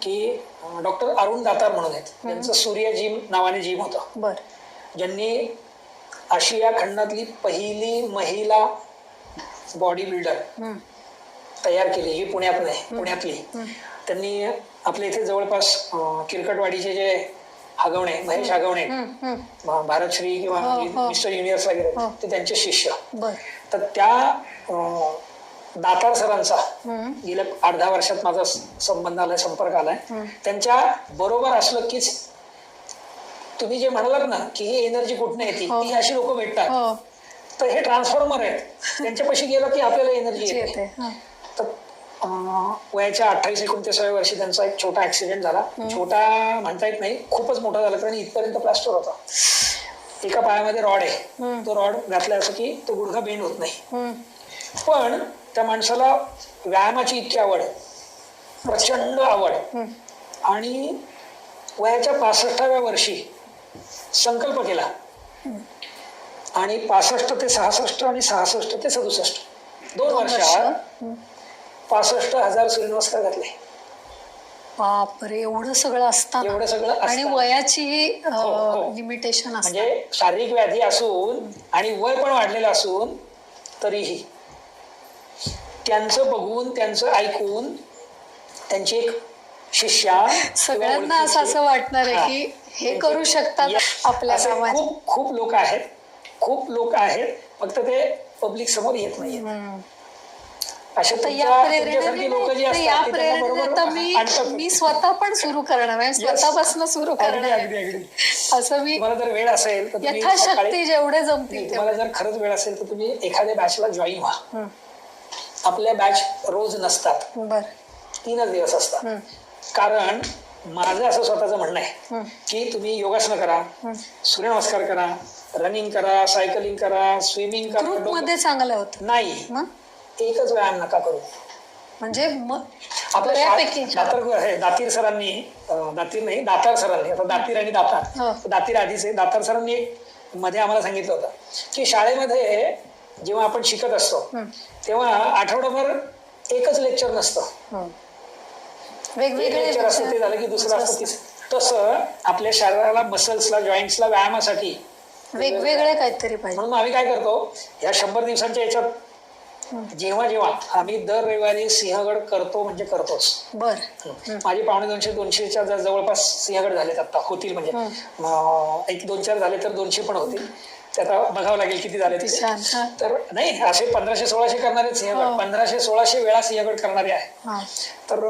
की डॉक्टर अरुण दातार म्हणून आहेत, त्यांचं सूर्य जिम नावाने जिम होतं. बर. ज्यांनी आशिया खंडातली पहिली महिला बॉडी बिल्डर तयार केली, ही पुण्यात नाही, पुण्यातली. त्यांनी आपल्या इथे जवळपास किरकटवाडीचे जे हागवणे, महेश हागवणे, भारतश्री किंवा मिस्टर युनिव्हर्स वगैरे, ते त्यांचे शिष्य. तर त्या दातार सरांचा गेल्या 8-10 वर्षात माझा संबंध आलाय, संपर्क आलाय. त्यांच्या बरोबर असलं कीच तुम्ही जे म्हणालात ना की ही एनर्जी कुठून येते, ती अशी लोक भेटतात. तर हे ट्रान्सफॉर्मर आहेत, त्यांच्यापाशी गेलं की आपल्याला एनर्जी येते. तर वयाच्या 28-29व्या वर्षी त्यांचा एक छोटा ऍक्सिडेंट झाला. छोटा म्हणता येत नाही, खूपच मोठा झाला, कारण इथपर्यंत प्लास्टर होता. एका पायामध्ये रॉड आहे, तो रॉड घातला असं की तो गुडघा बेंड होत नाही. पण त्या माणसाला व्यायामाची इतकी आवड, प्रचंड आवड, आणि वयाच्या 65व्या वर्षी संकल्प केला आणि 65 ते 66 आणि 66 ते 67 2 वर्षात 65,000 सूर्यनमस्कार घातले. बापरे, एवढं सगळं असतं, एवढं सगळं आणि वयाची लिमिटेशन असते. म्हणजे शारीरिक व्याधी असून आणि वय पण वाढलेलं असून तरीही त्यांचं बघून, त्यांचं ऐकून त्यांची एक शिष्या, सगळ्यांना असं वाटणार आहे की हे करू शकतात आपल्या कामात. खूप लोक आहेत, खूप लोक आहेत, फक्त ते पब्लिक समोर येत नाहीये. अशा लोक जे असतात, मी स्वतः पण सुरू करणार आहे, स्वतःपासून सुरू करणार आहे. असं मी, तुम्हाला जर वेळ असेल तर यथाशक्ती जेवढे जमतील, तुम्हाला जर खरंच वेळ असेल तर तुम्ही एखाद्या बॅचला जॉईन व्हा. आपल्या बॅच रोज नसतात, 3च दिवस असतात. कारण माझं असं स्वतःचं म्हणणं आहे की तुम्ही योगासनं करा, सूर्यनमस्कार करा, रनिंग करा, सायकलिंग करा, स्विमिंग करा. मध्ये चांगलं होतं नाही, एकच व्यायाम नका करू. म्हणजे दातार सरांनी, दातार सरांनी, आता दातीर आणि दातीर आधीच आहे, दातार सरांनी मध्ये आम्हाला सांगितलं होतं की शाळेमध्ये जेव्हा आपण शिकत असतो तेव्हा आठवडाभर एकच लेक्चर नसतं, वेगवेगळे लेक्चर असतं. ते झालं की दुसरं असतं. तसं आपल्या शरीराला, मसल्सला, जॉईंट्सला व्यायामासाठी वेगवेगळे काहीतरी पाहिजे. म्हणून आम्ही काय करतो, या 100 दिवसांच्या याच्यात जेव्हा आम्ही दर रविवारी सिंहगड करतो, म्हणजे करतोच. माझे 250-200च्या जवळपास सिंहगड झालेत, आता होतील, म्हणजे 1-2-4 झाले तर 200 पण होतील. ते आता बघावं लागेल किती झाले. तर नाही, असे 1500-1600 करणारे सिंहगड, 1500-1600 वेळा सिंहगड करणारे आहे. तर